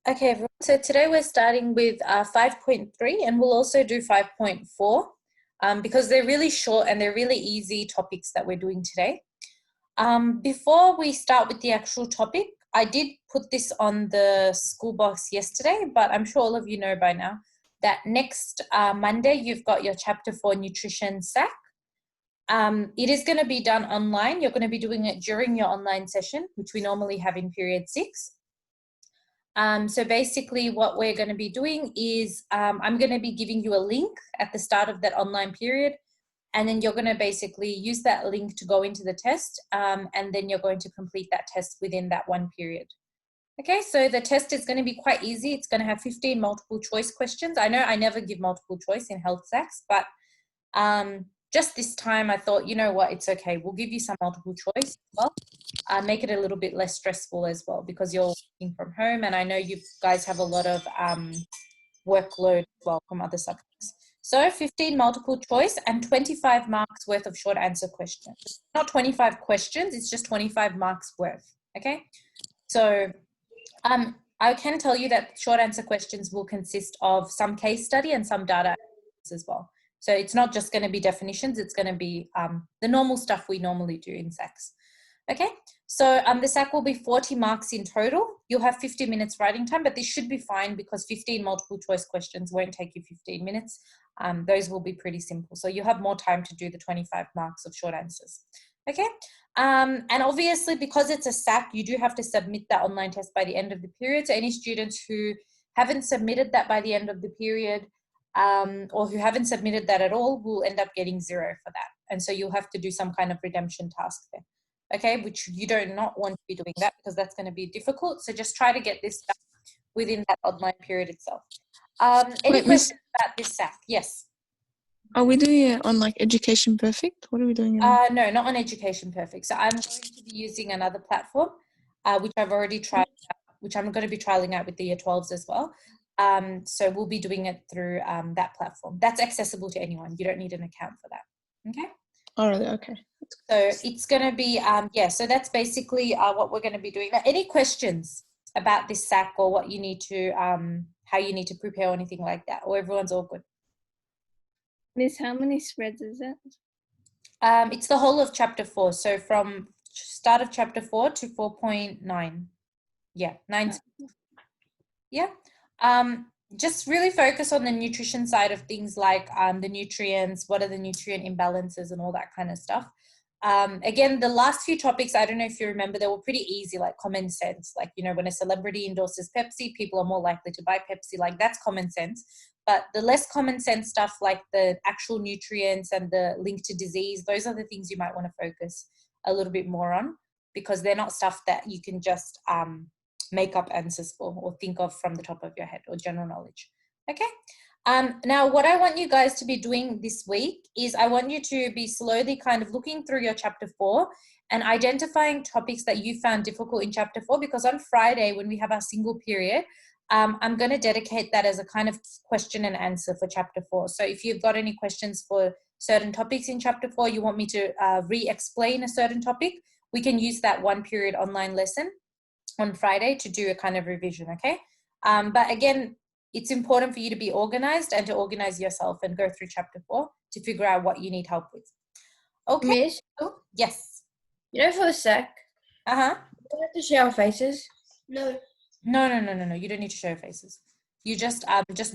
Okay, everyone. So today we're starting with 5.3 and we'll also do 5.4 because they're really short and they're really easy topics that we're doing today. Before we start with the actual topic, I did put this on the school box yesterday, but I'm sure all of you know by now that next Monday you've got your Chapter 4 Nutrition SAC. It is going to be done online. You're going to be doing it during your online session, which we normally have in period 6. So basically what we're going to be doing is I'm going to be giving you a link at the start of that online period, and then you're going to basically use that link to go into the test, and then you're going to complete that test within that one period. Okay, so the test is going to be quite easy. It's going to have 15 multiple choice questions. I know I never give multiple choice in health SACs, but just this time I thought, you know what, it's okay. We'll give you some multiple choice as well. Make it a little bit less stressful as well because you're working from home, and I know you guys have a lot of workload as well from other subjects. So 15 multiple choice and 25 marks worth of short answer questions. Not 25 questions, it's just 25 marks worth, okay? So I can tell you that short answer questions will consist of some case study and some data as well. So it's not just going to be definitions, it's going to be the normal stuff we normally do in SACs. Okay, so the SAC will be 40 marks in total. You'll have 50 minutes writing time, but this should be fine because 15 multiple choice questions won't take you 15 minutes. Those will be pretty simple. So you'll have more time to do the 25 marks of short answers. Okay, and obviously because it's a SAC, you do have to submit that online test by the end of the period. So any students who haven't submitted that by the end of the period or who haven't submitted that at all will end up getting 0 for that. And so you'll have to do some kind of redemption task there. Okay, which you do not want to be doing that because that's going to be difficult. So just try to get this done within that online period itself. Any questions about this SAC? Yes. Are we doing it on like Education Perfect? What are we doing? No, not on Education Perfect. So I'm going to be using another platform, which I've already tried, which I'm going to be trialing out with the Year 12s as well. So we'll be doing it through that platform. That's accessible to anyone. You don't need an account for that. Okay. All right. Okay. So it's going to be, yeah, so that's basically what we're going to be doing. Now, any questions about this SAC or what you need to, how you need to prepare or anything like that? Or everyone's all good? Miss, how many spreads is it? It's the whole of Chapter 4. So from start of Chapter 4 to 4.9. Yeah, 9. Yeah. Just really focus on the nutrition side of things like the nutrients, what are the nutrient imbalances and all that kind of stuff. Again, the last few topics, I don't know if you remember, they were pretty easy, like common sense. Like, you know, when a celebrity endorses Pepsi, people are more likely to buy Pepsi. Like, that's common sense. But the less common sense stuff, like the actual nutrients and the link to disease, those are the things you might want to focus a little bit more on because they're not stuff that you can just make up answers for or think of from the top of your head or general knowledge. Okay. Now, what I want you guys to be doing this week is I want you to be slowly kind of looking through your Chapter 4 and identifying topics that you found difficult in Chapter 4, because on Friday, when we have our single period, I'm going to dedicate that as a kind of question and answer for Chapter 4. So if you've got any questions for certain topics in Chapter 4, you want me to re-explain a certain topic, we can use that one period online lesson on Friday to do a kind of revision, okay? But again, it's important for you to be organized and to organize yourself and go through Chapter 4 to figure out what you need help with. Okay. Miss? Yes. You know, for the SAC, do we have to show our faces? No. No. You don't need to show your faces. You just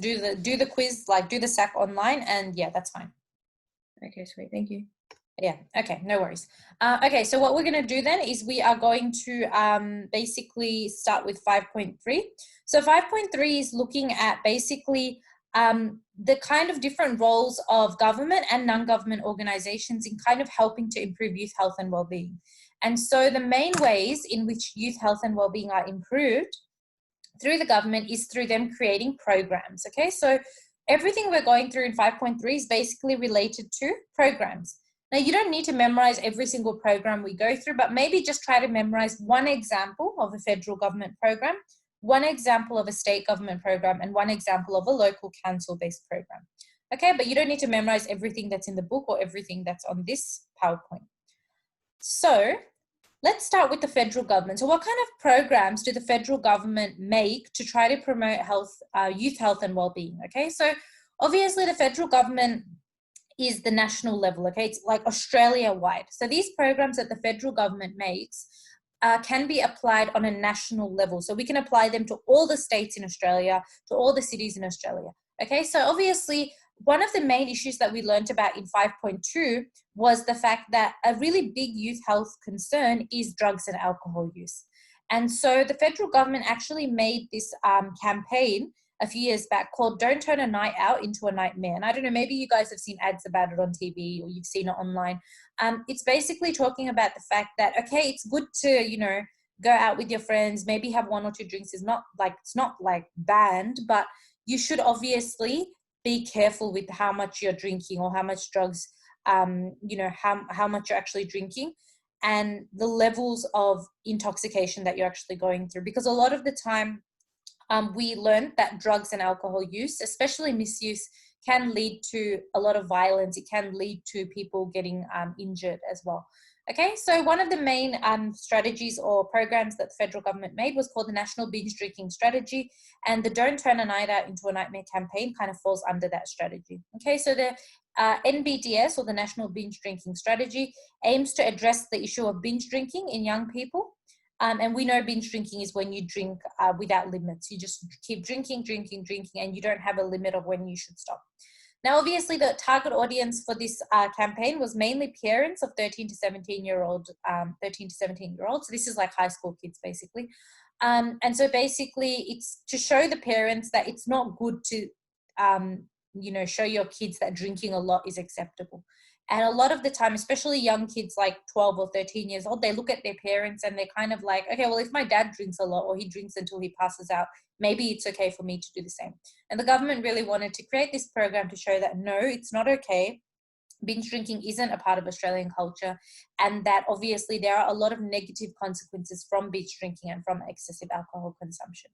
do the quiz, like do the SAC online, and yeah, that's fine. Okay, sweet. Thank you. Yeah, okay, no worries. Okay, so what we're going to do then is we are going to basically start with 5.3. So 5.3 is looking at basically the kind of different roles of government and non-government organizations in kind of helping to improve youth health and well-being. And so the main ways in which youth health and well-being are improved through the government is through them creating programs, okay? So everything we're going through in 5.3 is basically related to programs. Now, you don't need to memorize every single program we go through, but maybe just try to memorize one example of a federal government program, one example of a state government program, and one example of a local council-based program. Okay, but you don't need to memorize everything that's in the book or everything that's on this PowerPoint. So let's start with the federal government. So what kind of programs do the federal government make to try to promote health, youth health and well-being? Okay, so obviously the federal government is the national level, okay? It's like Australia-wide. So these programs that the federal government makes can be applied on a national level. So we can apply them to all the states in Australia, to all the cities in Australia, okay? So obviously, one of the main issues that we learned about in 5.2 was the fact that a really big youth health concern is drugs and alcohol use. And so the federal government actually made this campaign a few years back called Don't Turn a Night Out into a Nightmare. And I don't know, maybe you guys have seen ads about it on TV or you've seen it online. It's basically talking about the fact that, okay, it's good to, you know, go out with your friends, maybe have one or two drinks. It's not like banned, but you should obviously be careful with how much you're drinking or how much drugs, you know, how much you're actually drinking and the levels of intoxication that you're actually going through. Because a lot of the time, we learned that drugs and alcohol use, especially misuse, can lead to a lot of violence. It can lead to people getting injured as well. Okay, so one of the main strategies or programs that the federal government made was called the National Binge Drinking Strategy, and the Don't Turn a Night Out into a Nightmare campaign kind of falls under that strategy. Okay, so the NBDS, or the National Binge Drinking Strategy, aims to address the issue of binge drinking in young people. And we know binge drinking is when you drink without limits. You just keep drinking, and you don't have a limit of when you should stop. Now, obviously, the target audience for this campaign was mainly parents of 13 to 17-year-olds. So this is like high school kids, basically. And so basically, it's to show the parents that it's not good to, you know, show your kids that drinking a lot is acceptable. And a lot of the time, especially young kids like 12 or 13 years old, they look at their parents and they're kind of like, okay, well, if my dad drinks a lot or he drinks until he passes out, maybe it's okay for me to do the same. And the government really wanted to create this program to show that, no, it's not okay. Binge drinking isn't a part of Australian culture, and that obviously there are a lot of negative consequences from binge drinking and from excessive alcohol consumption.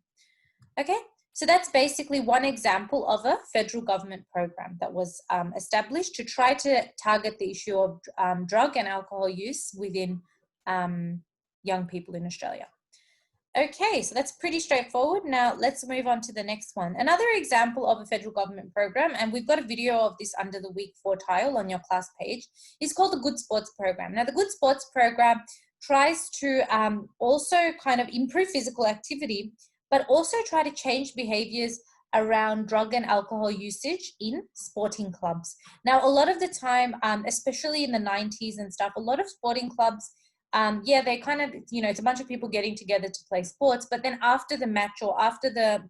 Okay, so that's basically one example of a federal government program that was established to try to target the issue of drug and alcohol use within young people in Australia. Okay, so that's pretty straightforward. Now let's move on to the next one. Another example of a federal government program, and we've got a video of this under the week 4 tile on your class page, is called the Good Sports Program. Now the Good Sports Program tries to also kind of improve physical activity, but also try to change behaviors around drug and alcohol usage in sporting clubs. Now, a lot of the time, especially in the 90s and stuff, a lot of sporting clubs, yeah, they kind of, you know, it's a bunch of people getting together to play sports, but then after the match or after the,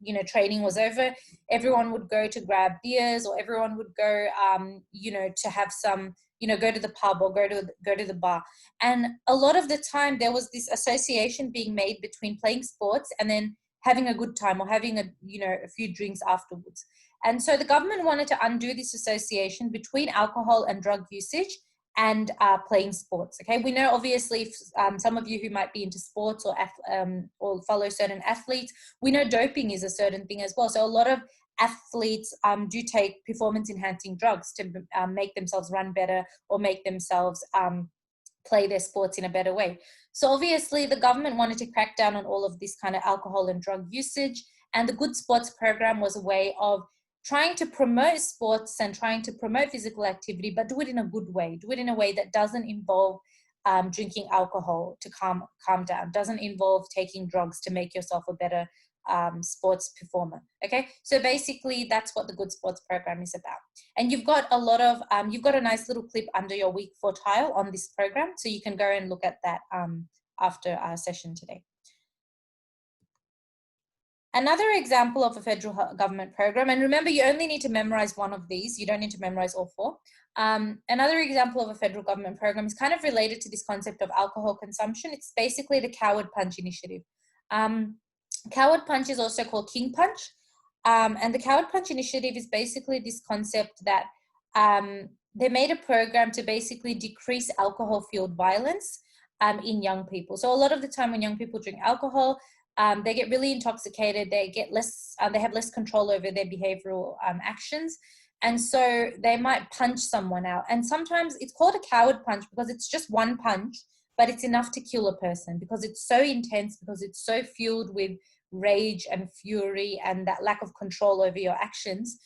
you know, training was over, everyone would go to grab beers, or everyone would go, you know, to have some, you know, go to the pub or go to the bar. And a lot of the time there was this association being made between playing sports and then having a good time or having a, you know, a few drinks afterwards. And so the government wanted to undo this association between alcohol and drug usage and playing sports. Okay, we know obviously some of you who might be into sports or follow certain athletes, we know doping is a certain thing as well. So a lot of athletes do take performance enhancing drugs to make themselves run better or make themselves play their sports in a better way. So obviously the government wanted to crack down on all of this kind of alcohol and drug usage, and the Good Sports Program was a way of trying to promote sports and trying to promote physical activity, but do it in a good way, do it in a way that doesn't involve drinking alcohol to calm down, doesn't involve taking drugs to make yourself a better sports performer. Okay, so basically that's what the Good Sports Program is about. And you've got a lot of, you've got a nice little clip under your week 4 tile on this program, so you can go and look at that after our session today. Another example of a federal government program, and remember you only need to memorize one of these, you don't need to memorize all 4. Another example of a federal government program is kind of related to this concept of alcohol consumption. It's basically the Coward Punch Initiative. Coward Punch is also called King Punch, and the Coward Punch Initiative is basically this concept that they made a program to basically decrease alcohol-fueled violence in young people. So a lot of the time when young people drink alcohol, they get really intoxicated, they get less, they have less control over their behavioral actions. And so they might punch someone out. And sometimes it's called a coward punch because it's just one punch, but it's enough to kill a person because it's so intense, because it's so fueled with rage and fury and that lack of control over your actions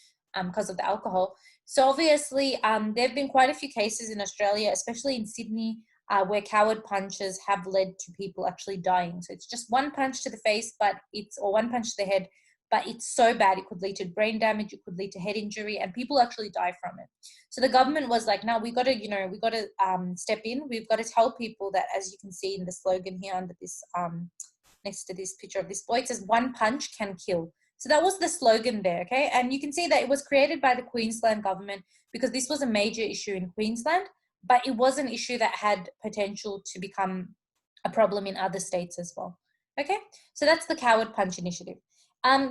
because of the alcohol. So obviously, there have been quite a few cases in Australia, especially in Sydney, where coward punches have led to people actually dying. So it's just one punch to the face, or one punch to the head, but it's so bad it could lead to brain damage, it could lead to head injury, and people actually die from it. So the government was like, no, we got to step in. We've got to tell people that, as you can see in the slogan here under this, next to this picture of this boy, it says, "One punch can kill." So that was the slogan there, okay? And you can see that it was created by the Queensland government because this was a major issue in Queensland, but it was an issue that had potential to become a problem in other states as well, okay? So that's the Coward Punch Initiative.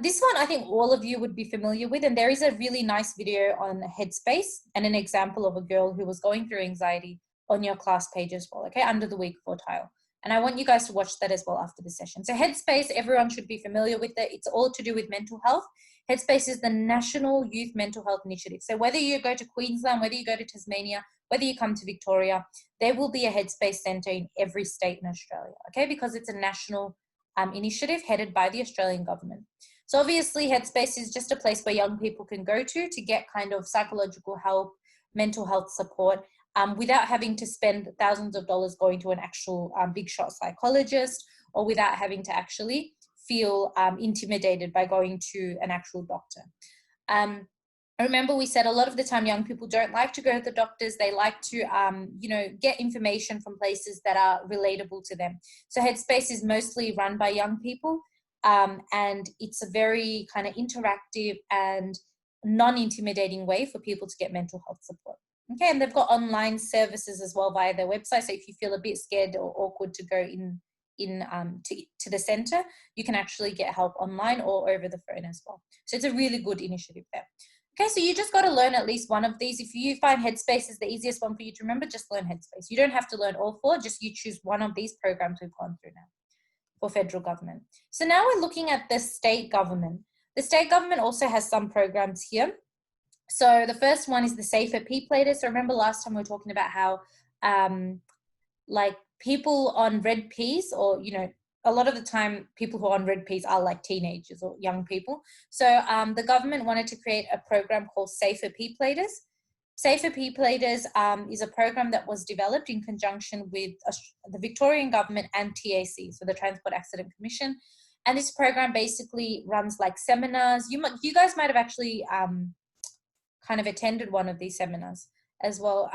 This one I think all of you would be familiar with, and there is a really nice video on Headspace and an example of a girl who was going through anxiety on your class page as well, okay, under the week 4 tile. And I want you guys to watch that as well after the session. So Headspace, everyone should be familiar with it. It's all to do with mental health. Headspace is the National Youth Mental Health Initiative. So whether you go to Queensland, whether you go to Tasmania, whether you come to Victoria, there will be a Headspace centre in every state in Australia, okay, because it's a national initiative headed by the Australian government. So obviously Headspace is just a place where young people can go to get kind of psychological help, mental health support, without having to spend thousands of dollars going to an actual big shot psychologist, or without having to actually feel intimidated by going to an actual doctor. Remember, we said a lot of the time young people don't like to go to the doctors. They like to, get information from places that are relatable to them. So Headspace is mostly run by young people, and it's a very kind of interactive and non-intimidating way for people to get mental health support. Okay, and they've got online services as well via their website. So if you feel a bit scared or awkward to go to the centre, you can actually get help online or over the phone as well. So it's a really good initiative there. Okay, so you just got to learn at least one of these. If you find Headspace is the easiest one for you to remember, just learn Headspace. You don't have to learn all 4, just you choose one of these programs we've gone through now for federal government. So now we're looking at the state government. The state government also has some programs here. So the first one is the Safer P Plater. So remember last time we were talking about how like people on red peas, or, a lot of the time people who are on red peas are like teenagers or young people. So the government wanted to create a program called Safer P Platers. Safer P Platers is a program that was developed in conjunction with the Victorian government and TAC, so the Transport Accident Commission. And this program basically runs like seminars. You guys might have actually kind of attended one of these seminars as well.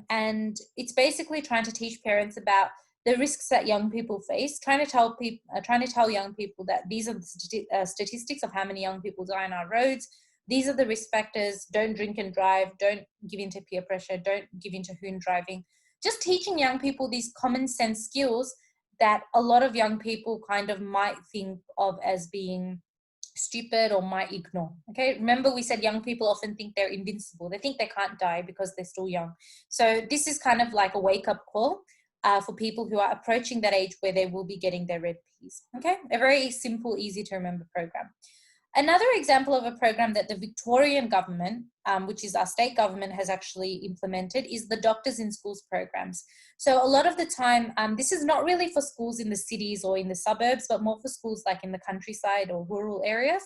And it's basically trying to teach parents about the risks that young people face, trying to tell young people that these are the statistics of how many young people die on our roads. These are the risk factors. Don't drink and drive. Don't give in to peer pressure. Don't give in to hoon driving. Just teaching young people these common sense skills that a lot of young people kind of might think of as being stupid or might ignore. Okay, remember we said young people often think they're invincible. They think they can't die because they're still young. So this is kind of like a wake-up call for people who are approaching that age where they will be getting their red peas. Okay, a very simple, easy to remember program. Another example of a program that the Victorian government, which is our state government, has actually implemented is the Doctors in Schools programs. So a lot of the time, this is not really for schools in the cities or in the suburbs, but more for schools like in the countryside or rural areas.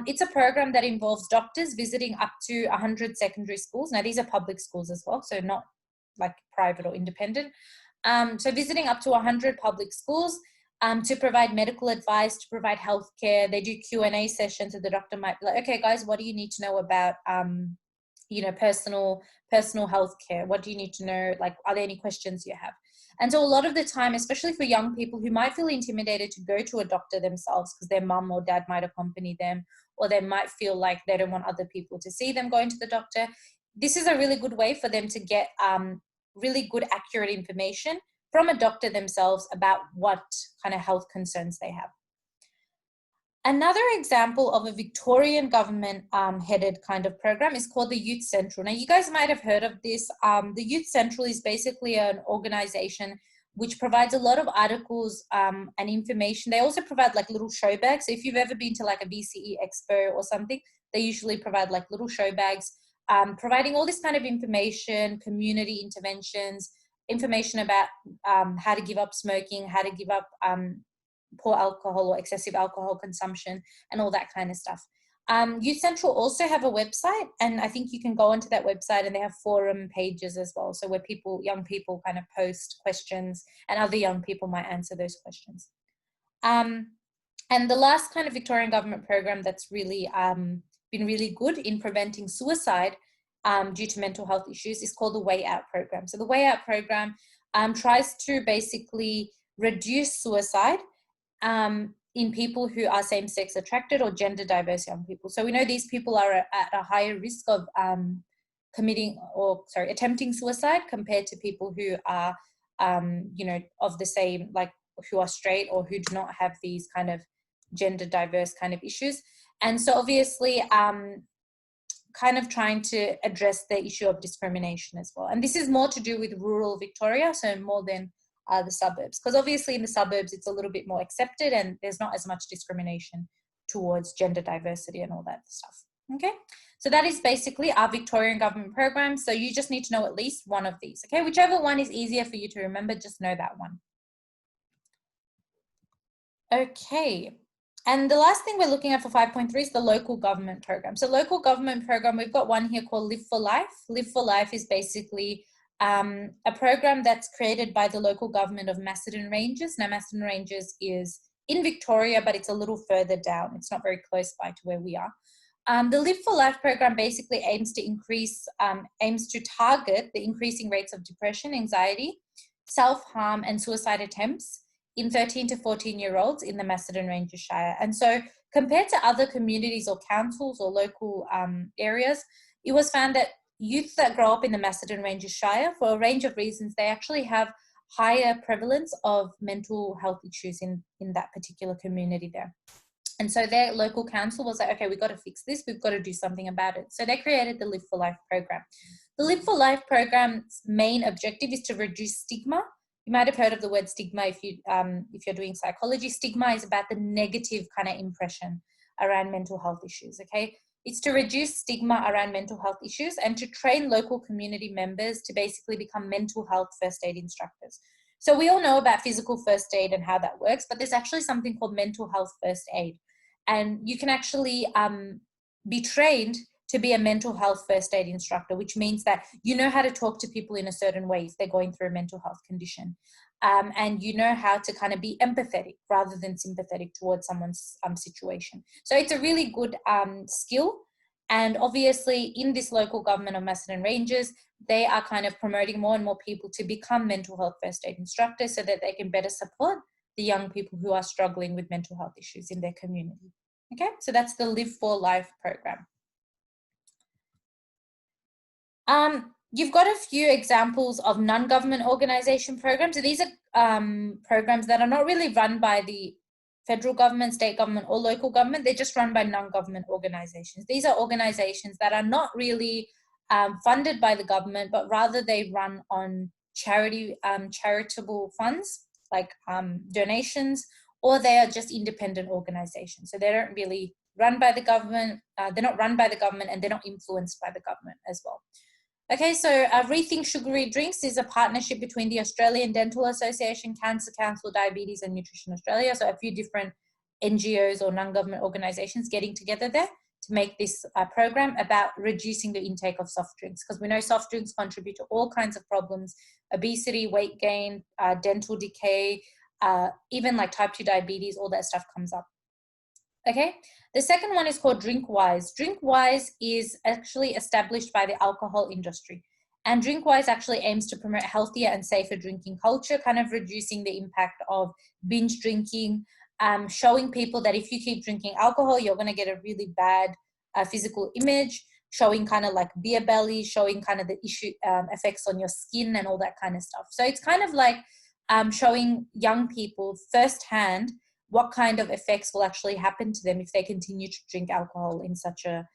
It's a program that involves doctors visiting up to 100 secondary schools. Now, these are public schools as well, so not like private or independent. So visiting up to 100 public schools, to provide medical advice, to provide healthcare. They do Q&A sessions, so the doctor might be like, okay, guys, what do you need to know about, personal healthcare? What do you need to know? Like, are there any questions you have? And so a lot of the time, especially for young people who might feel intimidated to go to a doctor themselves because their mum or dad might accompany them, or they might feel like they don't want other people to see them going to the doctor, this is a really good way for them to get really good, accurate information from a doctor themselves about what kind of health concerns they have. Another example of a Victorian government headed kind of program is called the Youth Central. Now, you guys might have heard of this. The Youth Central is basically an organization which provides a lot of articles and information. They also provide like little show bags. So if you've ever been to like a VCE expo or something, they usually provide like little show bags, providing all this kind of information, community interventions, information about how to give up smoking, how to give up poor alcohol or excessive alcohol consumption, and all that kind of stuff. Youth Central also have a website, and I think you can go onto that website, and they have forum pages as well. So where young people kind of post questions, and other young people might answer those questions. And the last kind of Victorian government program that's really been really good in preventing suicide due to mental health issues is called the Way Out program. So the Way Out program tries to basically reduce suicide in people who are same-sex attracted or gender diverse young people. So we know these people are at a higher risk of attempting suicide compared to people who are, of the same, like who are straight or who do not have these kind of gender diverse kind of issues. And so obviously kind of trying to address the issue of discrimination as well. And this is more to do with rural Victoria, so more than the suburbs, because obviously in the suburbs it's a little bit more accepted and there's not as much discrimination towards gender diversity and all that stuff. Okay, so that is basically our Victorian government program. So you just need to know at least one of these. Okay, whichever one is easier for you to remember, just know that one. Okay, and the last thing we're looking at for 5.3 is the local government program. So local government program, we've got one here called Live for Life. Live for Life is basically a program that's created by the local government of Macedon Ranges. Now, Macedon Ranges is in Victoria, but it's a little further down. It's not very close by to where we are. The Live for Life program basically aims to target the increasing rates of depression, anxiety, self-harm, and suicide attempts in 13 to 14-year-olds in the Macedon Ranges Shire. And so compared to other communities or councils or local areas, it was found that youth that grow up in the Macedon Ranges Shire, for a range of reasons, they actually have higher prevalence of mental health issues in that particular community there. And so their local council was like, okay, we've got to fix this. We've got to do something about it. So they created the Live for Life program. The Live for Life program's main objective is to reduce stigma. You might have heard of the word stigma if you're doing psychology. Stigma is about the negative kind of impression around mental health issues, okay? It's to reduce stigma around mental health issues and to train local community members to basically become mental health first aid instructors. So we all know about physical first aid and how that works, but there's actually something called mental health first aid. And you can actually be trained to be a mental health first aid instructor, which means that you know how to talk to people in a certain way if they're going through a mental health condition. And you know how to kind of be empathetic rather than sympathetic towards someone's situation. So it's a really good skill. And obviously in this local government of Macedon Ranges, they are kind of promoting more and more people to become mental health first aid instructors so that they can better support the young people who are struggling with mental health issues in their community. Okay, so that's the Live for Life program. You've got a few examples of non-government organisation programs. So these are programs that are not really run by the federal government, state government, or local government. They're just run by non-government organisations. These are organisations that are not really funded by the government, but rather they run on charitable funds like donations, or they are just independent organisations. So they don't really run by the government. They're not run by the government, and they're not influenced by the government as well. Okay, so Rethink Sugary Drinks is a partnership between the Australian Dental Association, Cancer Council, Diabetes and Nutrition Australia. So a few different NGOs or non-government organisations getting together there to make this program about reducing the intake of soft drinks, because we know soft drinks contribute to all kinds of problems: obesity, weight gain, dental decay, even like type 2 diabetes, all that stuff comes up. Okay, the second one is called DrinkWise. DrinkWise is actually established by the alcohol industry. And DrinkWise actually aims to promote healthier and safer drinking culture, kind of reducing the impact of binge drinking, showing people that if you keep drinking alcohol, you're going to get a really bad physical image, showing kind of like beer belly, showing kind of the issue effects on your skin and all that kind of stuff. So it's kind of like showing young people firsthand what kind of effects will actually happen to them if they continue to drink alcohol in such a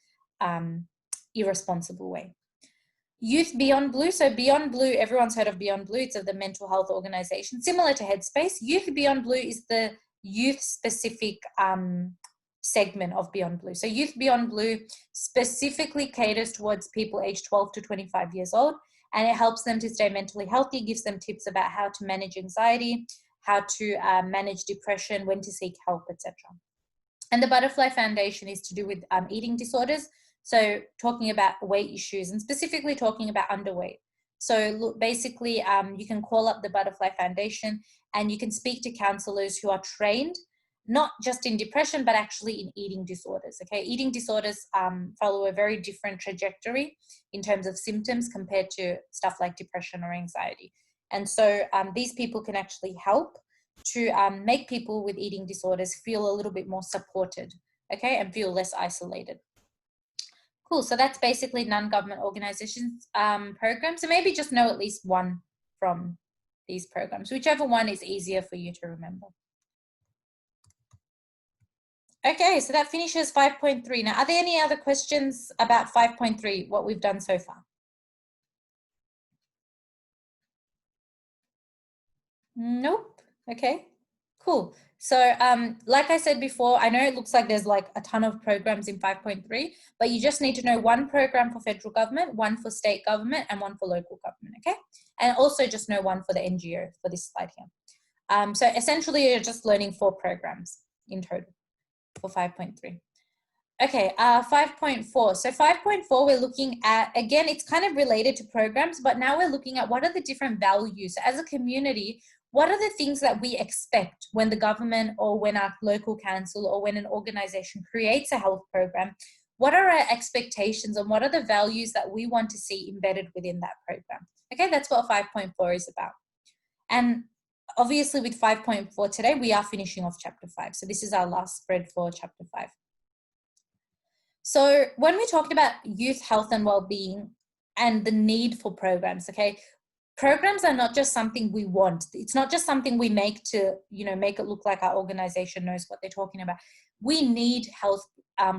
irresponsible way. Youth Beyond Blue. So Beyond Blue, everyone's heard of Beyond Blue. It's of the mental health organization, similar to Headspace. Youth Beyond Blue is the youth-specific segment of Beyond Blue. So Youth Beyond Blue specifically caters towards people aged 12 to 25 years old, and it helps them to stay mentally healthy, gives them tips about how to manage anxiety, how to manage depression, when to seek help, etc. And the Butterfly Foundation is to do with eating disorders, so talking about weight issues and specifically talking about underweight. So look, basically, you can call up the Butterfly Foundation and you can speak to counselors who are trained, not just in depression, but actually in eating disorders, okay? Eating disorders follow a very different trajectory in terms of symptoms compared to stuff like depression or anxiety. And so these people can actually help to make people with eating disorders feel a little bit more supported, okay, and feel less isolated. Cool, so that's basically non-government organizations program. So maybe just know at least one from these programs, whichever one is easier for you to remember. Okay, so that finishes 5.3. Now, are there any other questions about 5.3, what we've done so far? Nope. Okay, cool. So like I said before, I know it looks like there's like a ton of programs in 5.3, but you just need to know one program for federal government, one for state government, and one for local government, okay? And also just know one for the NGO for this slide here. So essentially, you're just learning 4 programs in total for 5.3. Okay, 5.4. So 5.4, we're looking at, again, it's kind of related to programs, but now we're looking at what are the different values. So as a community, what are the things that we expect when the government or when our local council or when an organization creates a health program? What are our expectations and what are the values that we want to see embedded within that program? Okay, that's what 5.4 is about. And obviously with 5.4 today, we are finishing off chapter 5. So this is our last spread for chapter 5. So when we're talking about youth health and well-being and the need for programs, okay, programs are not just something we want. It's not just something we make to, you know, make it look like our organization knows what they're talking about. We need health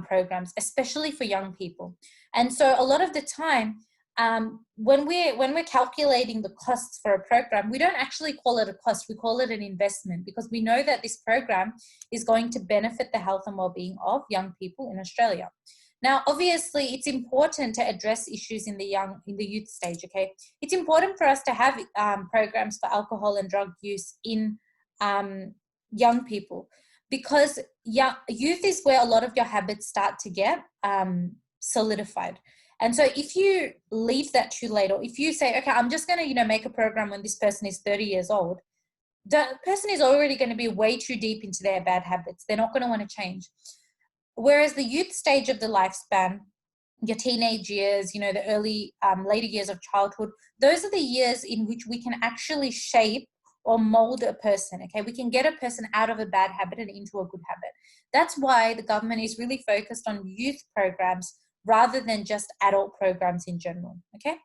programs, especially for young people. And so a lot of the time, when we're calculating the costs for a program, we don't actually call it a cost, we call it an investment, because we know that this program is going to benefit the health and well-being of young people in Australia. Now, obviously, it's important to address issues in the youth stage, okay? It's important for us to have programs for alcohol and drug use in young people, because youth is where a lot of your habits start to get solidified. And so if you leave that too late, or if you say, okay, I'm just going to, you know, make a program when this person is 30 years old, the person is already going to be way too deep into their bad habits. They're not going to want to change. Whereas the youth stage of the lifespan, your teenage years, you know, the early, later years of childhood, those are the years in which we can actually shape or mold a person, okay? We can get a person out of a bad habit and into a good habit. That's why the government is really focused on youth programs rather than just adult programs in general, okay?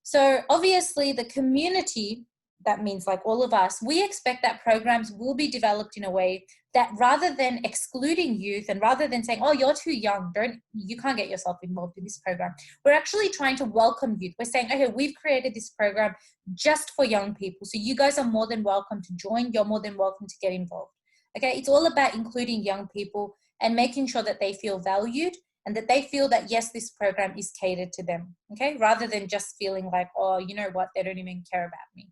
So obviously the community, that means like all of us, we expect that programs will be developed in a way that rather than excluding youth and rather than saying, oh, you're too young, you can't get yourself involved in this program, we're actually trying to welcome youth. We're saying, okay, we've created this program just for young people. So you guys are more than welcome to join. You're more than welcome to get involved. Okay, it's all about including young people and making sure that they feel valued and that they feel that, yes, this program is catered to them, okay? Rather than just feeling like, oh, you know what, they don't even care about me.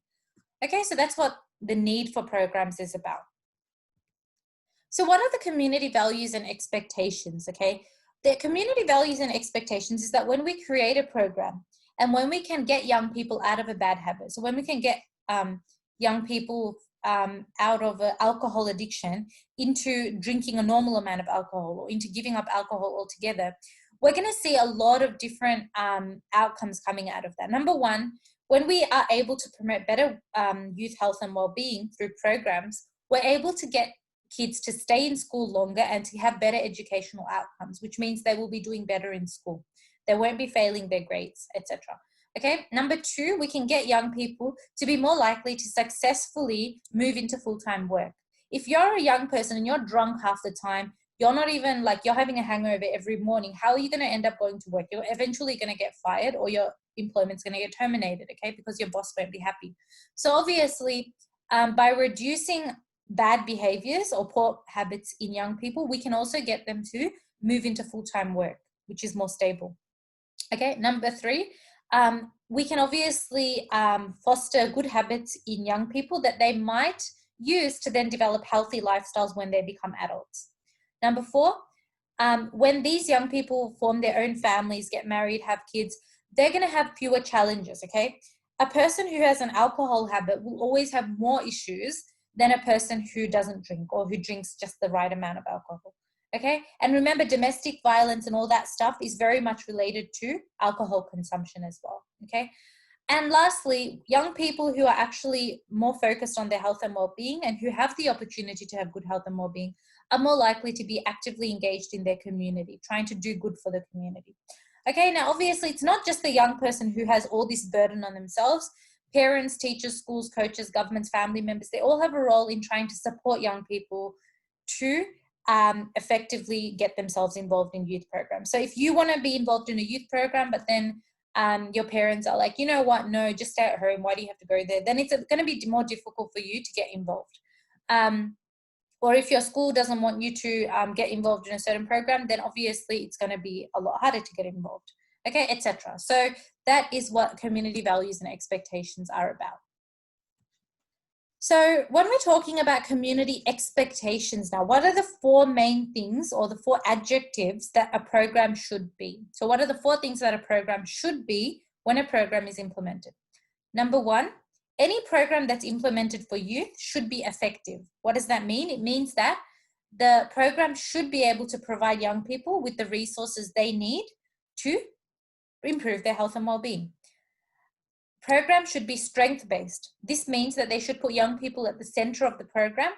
Okay, so that's what the need for programs is about. So what are the community values and expectations, okay? The community values and expectations is that when we create a program and when we can get young people out of a bad habit, so when we can get young people out of alcohol addiction into drinking a normal amount of alcohol or into giving up alcohol altogether, we're going to see a lot of different outcomes coming out of that. Number one, when we are able to promote better youth health and well-being through programs, we're able to get kids to stay in school longer and to have better educational outcomes, which means they will be doing better in school. They won't be failing their grades, etc. Okay, number two, we can get young people to be more likely to successfully move into full-time work. If you're a young person and you're drunk half the time, you're not even like, you're having a hangover every morning, how are you going to end up going to work? You're eventually going to get fired or your employment's going to get terminated, okay, because your boss won't be happy. So obviously, by reducing bad behaviors or poor habits in young people, we can also get them to move into full-time work, which is more stable. Okay, number three, we can obviously foster good habits in young people that they might use to then develop healthy lifestyles when they become adults. Number 4, when these young people form their own families, get married, have kids, they're going to have fewer challenges, okay? A person who has an alcohol habit will always have more issues than a person who doesn't drink or who drinks just the right amount of alcohol, okay? And remember, domestic violence and all that stuff is very much related to alcohol consumption as well, okay? And lastly, young people who are actually more focused on their health and well-being and who have the opportunity to have good health and well-being are more likely to be actively engaged in their community, trying to do good for the community. Okay, now obviously it's not just the young person who has all this burden on themselves. Parents, teachers, schools, coaches, governments, family members, they all have a role in trying to support young people to effectively get themselves involved in youth programs. So if you want to be involved in a youth program, but then your parents are like, you know what, no, just stay at home, why do you have to go there? Then it's going to be more difficult for you to get involved. Or if your school doesn't want you to get involved in a certain program, then obviously it's going to be a lot harder to get involved, okay, etc. So that is what community values and expectations are about. So when we're talking about community expectations now, what are the 4 main things or the 4 adjectives that a program should be? So what are the 4 things that a program should be when a program is implemented? Number 1, any program that's implemented for youth should be effective. What does that mean? It means that the program should be able to provide young people with the resources they need to improve their health and well-being. Program should be strength-based. This means that they should put young people at the center of the program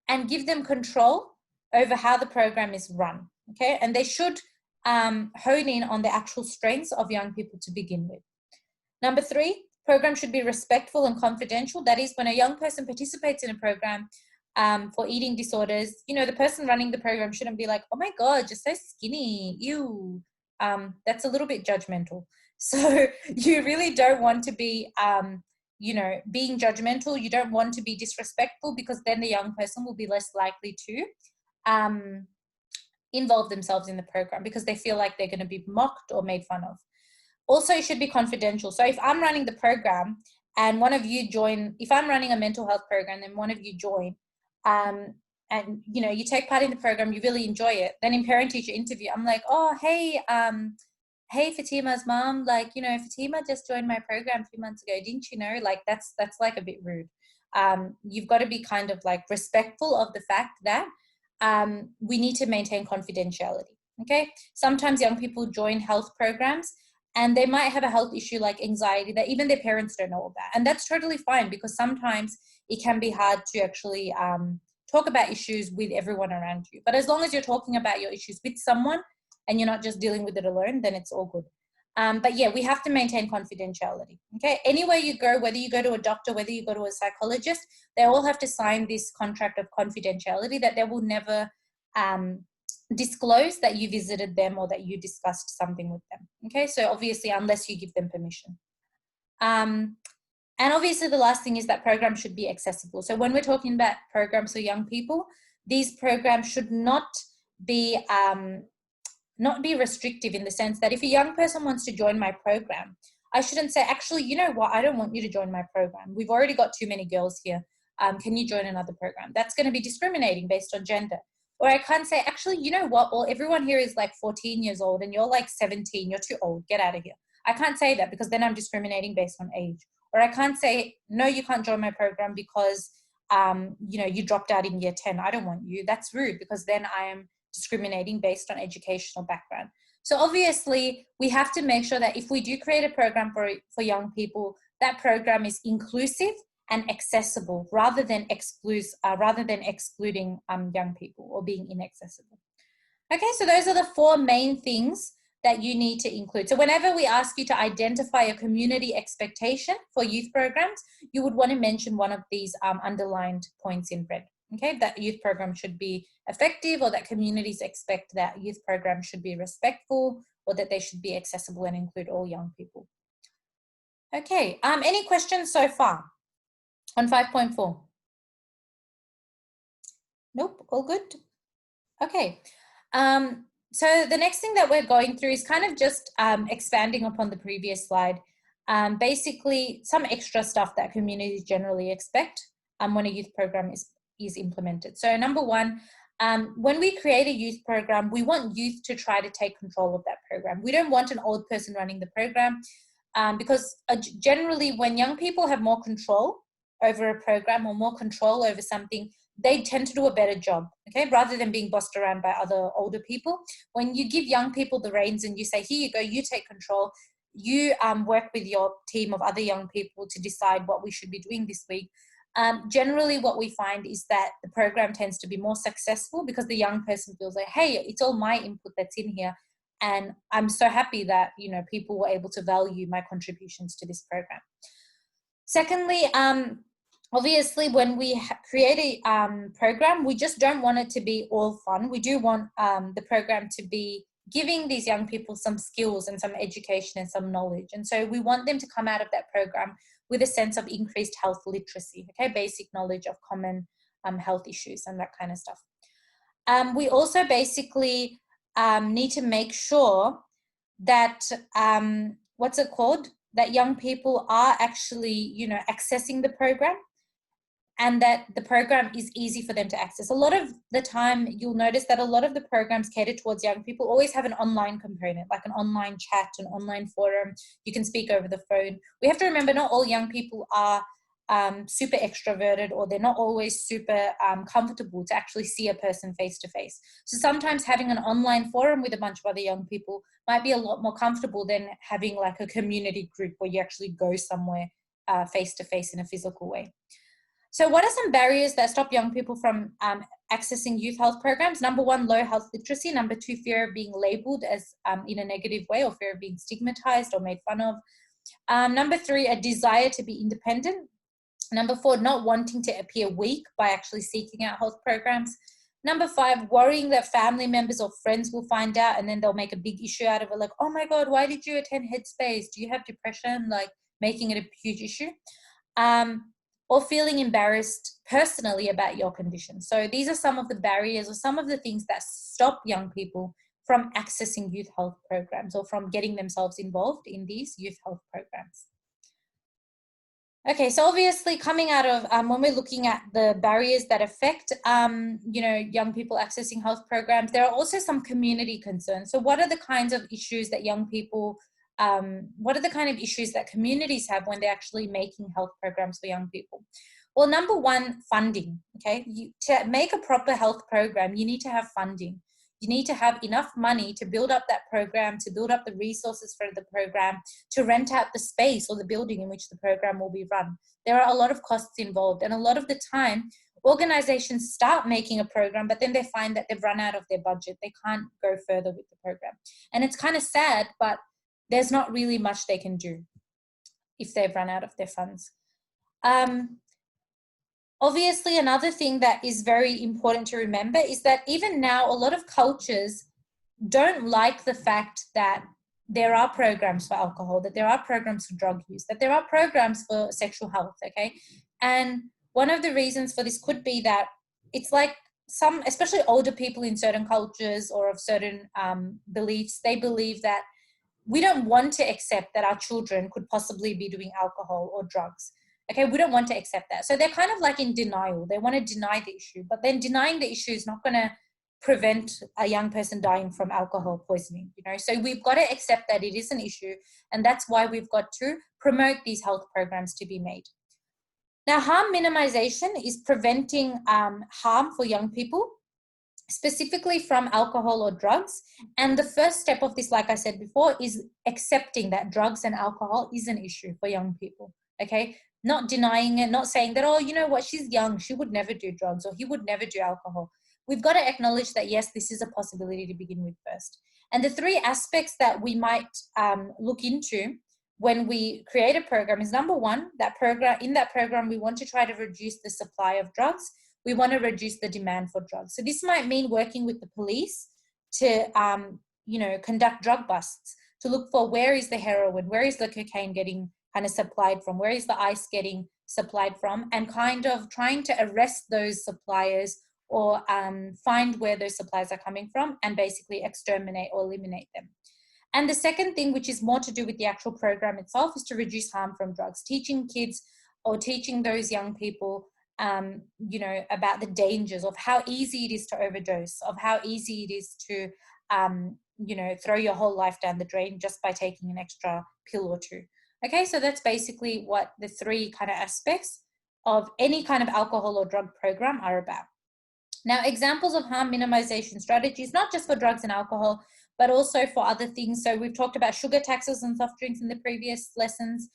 and give them control over how the program is run, okay? And they should hone in on the actual strengths of young people to begin with. Number 3, program should be respectful and confidential. That is, when a young person participates in a program for eating disorders, you know, the person running the program shouldn't be like, oh my God, you're so skinny, ew. That's a little bit judgmental. So you really don't want to be, you know, being judgmental. You don't want to be disrespectful, because then the young person will be less likely to involve themselves in the program because they feel like they're going to be mocked or made fun of. Also, it should be confidential. So if I'm running the program and one of you join, if I'm running a mental health program and one of you join, and you know, you take part in the program, you really enjoy it, then in parent-teacher interview, I'm like, oh, hey, hey, Fatima's mom, like, you know, Fatima just joined my program 2 months ago. Didn't you know? Like, that's like a bit rude. You've got to be kind of like respectful of the fact that we need to maintain confidentiality, okay? Sometimes young people join health programs and they might have a health issue like anxiety that even their parents don't know about. And that's totally fine, because sometimes it can be hard to actually talk about issues with everyone around you. But as long as you're talking about your issues with someone and you're not just dealing with it alone, then it's all good. But yeah, we have to maintain confidentiality, okay? Anywhere you go, whether you go to a doctor, whether you go to a psychologist, they all have to sign this contract of confidentiality that they will never disclose that you visited them or that you discussed something with them, okay? So obviously, unless you give them permission. And obviously the last thing is that programs should be accessible. So when we're talking about programs for young people, these programs should not be restrictive, in the sense that if a young person wants to join my program, I shouldn't say, actually, you know what, I don't want you to join my program. We've already got too many girls here. Can you join another program? That's going to be discriminating based on gender. Or I can't say, actually, you know what, well, everyone here is like 14 years old and you're like 17, you're too old, get out of here. I can't say that, because then I'm discriminating based on age. Or I can't say, no, you can't join my program because, you know, you dropped out in year 10. I don't want you. That's rude, because then I am discriminating based on educational background. So obviously, we have to make sure that if we do create a program for young people, that program is inclusive and accessible, rather than excluding young people or being inaccessible. Okay, so those are the 4 main things that you need to include. So whenever we ask you to identify a community expectation for youth programs, you would want to mention one of these underlined points in red. Okay, that youth program should be effective, or that communities expect that youth programs should be respectful, or that they should be accessible and include all young people. Okay, any questions so far on 5.4? Nope, all good. Okay, so the next thing that we're going through is kind of just expanding upon the previous slide. basically some extra stuff that communities generally expect when a youth program is implemented. So number one, when we create a youth program, we want youth to try to take control of that program. We don't want an old person running the program because generally when young people have more control over a program or more control over something, they tend to do a better job, okay, rather than being bossed around by other older people. When you give young people the reins and you say, here you go, you take control, you work with your team of other young people to decide what we should be doing this week. Generally what we find is that the program tends to be more successful because the young person feels like, hey, it's all my input that's in here. And I'm so happy that, you know, people were able to value my contributions to this program. Secondly, obviously, when we create a program, we just don't want it to be all fun. We do want the program to be giving these young people some skills and some education and some knowledge. And so we want them to come out of that program with a sense of increased health literacy, okay, basic knowledge of common health issues and that kind of stuff. We also basically need to make sure that, that young people are actually, you know, accessing the program and that the program is easy for them to access. A lot of the time, you'll notice that a lot of the programs catered towards young people always have an online component, like an online chat, an online forum. You can speak over the phone. We have to remember not all young people are super extroverted, or they're not always super comfortable to actually see a person face to face. So sometimes having an online forum with a bunch of other young people might be a lot more comfortable than having like a community group where you actually go somewhere face to face in a physical way. So what are some barriers that stop young people from accessing youth health programs? Number one, low health literacy. Number two, fear of being labelled as in a negative way, or fear of being stigmatized or made fun of. Number three, a desire to be independent. Number four, not wanting to appear weak by actually seeking out health programs. Number five, worrying that family members or friends will find out and then they'll make a big issue out of it, like, oh my God, why did you attend Headspace? Do you have depression? Like making it a huge issue. Or feeling embarrassed personally about your condition. So these are some of the barriers or some of the things that stop young people from accessing youth health programs or from getting themselves involved in these youth health programs. Okay, so obviously coming out of, when we're looking at the barriers that affect, you know, young people accessing health programs, there are also some community concerns. So what are the kinds of issues that young people what are the kind of issues that communities have when they're actually making health programs for young people? Well, number one, funding, okay? To make a proper health program, you need to have funding. You need to have enough money to build up that program, to build up the resources for the program, to rent out the space or the building in which the program will be run. There are a lot of costs involved, and a lot of the time, organizations start making a program, but then they find that they've run out of their budget. They can't go further with the program. And it's kind of sad, but there's not really much they can do if they've run out of their funds. Obviously, another thing that is very important to remember is that even now, a lot of cultures don't like the fact that there are programs for alcohol, that there are programs for drug use, that there are programs for sexual health, okay? And one of the reasons for this could be that it's like some, especially older people in certain cultures or of certain beliefs, they believe that we don't want to accept that our children could possibly be doing alcohol or drugs. Okay, we don't want to accept that. So they're kind of like in denial. They want to deny the issue, but then denying the issue is not going to prevent a young person dying from alcohol poisoning, you know? So we've got to accept that it is an issue, and that's why we've got to promote these health programs to be made. Now, harm minimization is preventing harm for young people, specifically from alcohol or drugs. And the first step of this, like I said before, is accepting that drugs and alcohol is an issue for young people, okay? Not denying it, not saying that, oh, you know what, she's young, she would never do drugs, or he would never do alcohol. We've got to acknowledge that, yes, this is a possibility to begin with first. And the three aspects that we might look into when we create a program is, number one, in that program, we want to try to reduce the supply of drugs. We want to reduce the demand for drugs. So this might mean working with the police to, you know, conduct drug busts, to look for where is the heroin, where is the cocaine getting kind of supplied from, where is the ice getting supplied from, and kind of trying to arrest those suppliers or find where those supplies are coming from and basically exterminate or eliminate them. And the second thing, which is more to do with the actual program itself, is to reduce harm from drugs, teaching kids or teaching those young people, you know, about the dangers of how easy it is to overdose, of how easy it is to, you know, throw your whole life down the drain just by taking an extra pill or two. Okay, so that's basically what the three kind of aspects of any kind of alcohol or drug program are about. Now, examples of harm minimization strategies, not just for drugs and alcohol, but also for other things. So we've talked about sugar taxes and soft drinks in the previous lessons.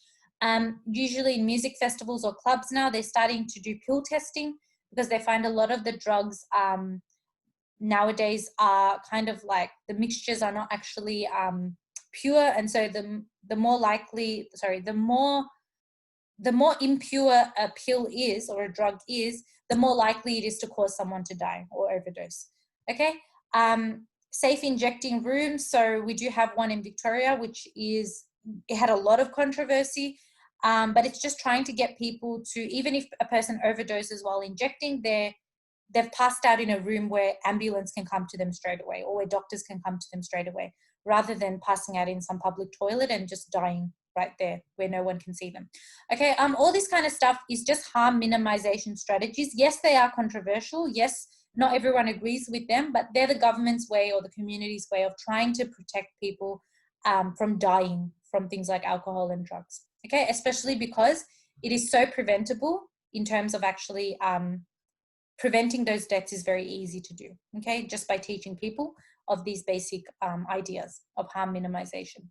Usually in music festivals or clubs now, they're starting to do pill testing because they find a lot of the drugs nowadays are kind of like the mixtures are not actually pure. And so the more likely, sorry, the more impure a pill is or a drug is, the more likely it is to cause someone to die or overdose. Okay. Safe injecting rooms. So we do have one in Victoria, which is, it had a lot of controversy, but it's just trying to get people to, even if a person overdoses while injecting, they've passed out in a room where ambulance can come to them straight away or where doctors can come to them straight away, rather than passing out in some public toilet and just dying right there where no one can see them. Okay, all this kind of stuff is just harm minimization strategies. Yes, they are controversial. Yes, not everyone agrees with them, but they're the government's way or the community's way of trying to protect people from dying from things like alcohol and drugs. Okay, especially because it is so preventable in terms of actually preventing those deaths is very easy to do, okay, just by teaching people of these basic ideas of harm minimization.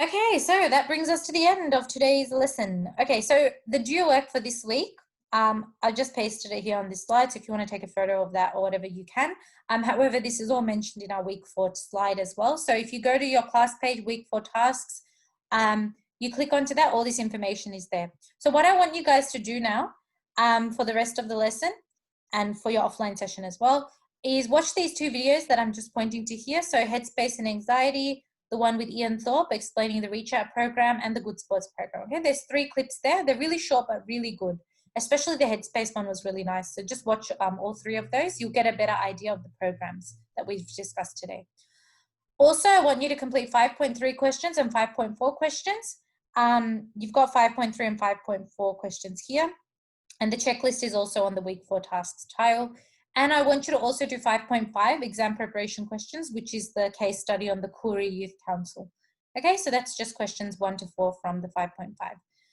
Okay, so that brings us to the end of today's lesson. Okay, so the due work for this week, I just pasted it here on this slide, so if you want to take a photo of that or whatever, you can. However, this is all mentioned in our week 4 slide as well. So if you go to your class page, week 4 tasks, you click onto that, all this information is there. So what I want you guys to do now for the rest of the lesson and for your offline session as well is watch these 2 videos that I'm just pointing to here. So Headspace and Anxiety, the one with Ian Thorpe explaining the Reach Out program, and the Good Sports program. Okay, there's 3 clips there. They're really short but really good. Especially the Headspace one was really nice. So just watch all 3 of those. You'll get a better idea of the programs that we've discussed today. Also, I want you to complete 5.3 questions and 5.4 questions. You've got 5.3 and 5.4 questions here. And the checklist is also on the week 4 tasks tile. And I want you to also do 5.5 exam preparation questions, which is the case study on the Koori Youth Council. Okay, so that's just questions 1 to 4 from the 5.5.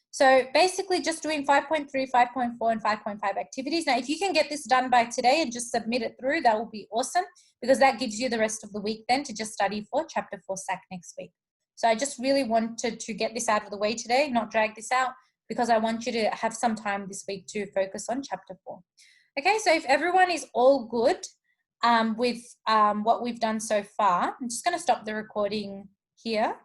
So basically just doing 5.3, 5.4, and 5.5 activities. Now, if you can get this done by today and just submit it through, that will be awesome, because that gives you the rest of the week then to just study for Chapter 4 SAC next week. So I just really wanted to get this out of the way today, not drag this out, because I want you to have some time this week to focus on Chapter 4. Okay, so if everyone is all good with what we've done so far, I'm just going to stop the recording here.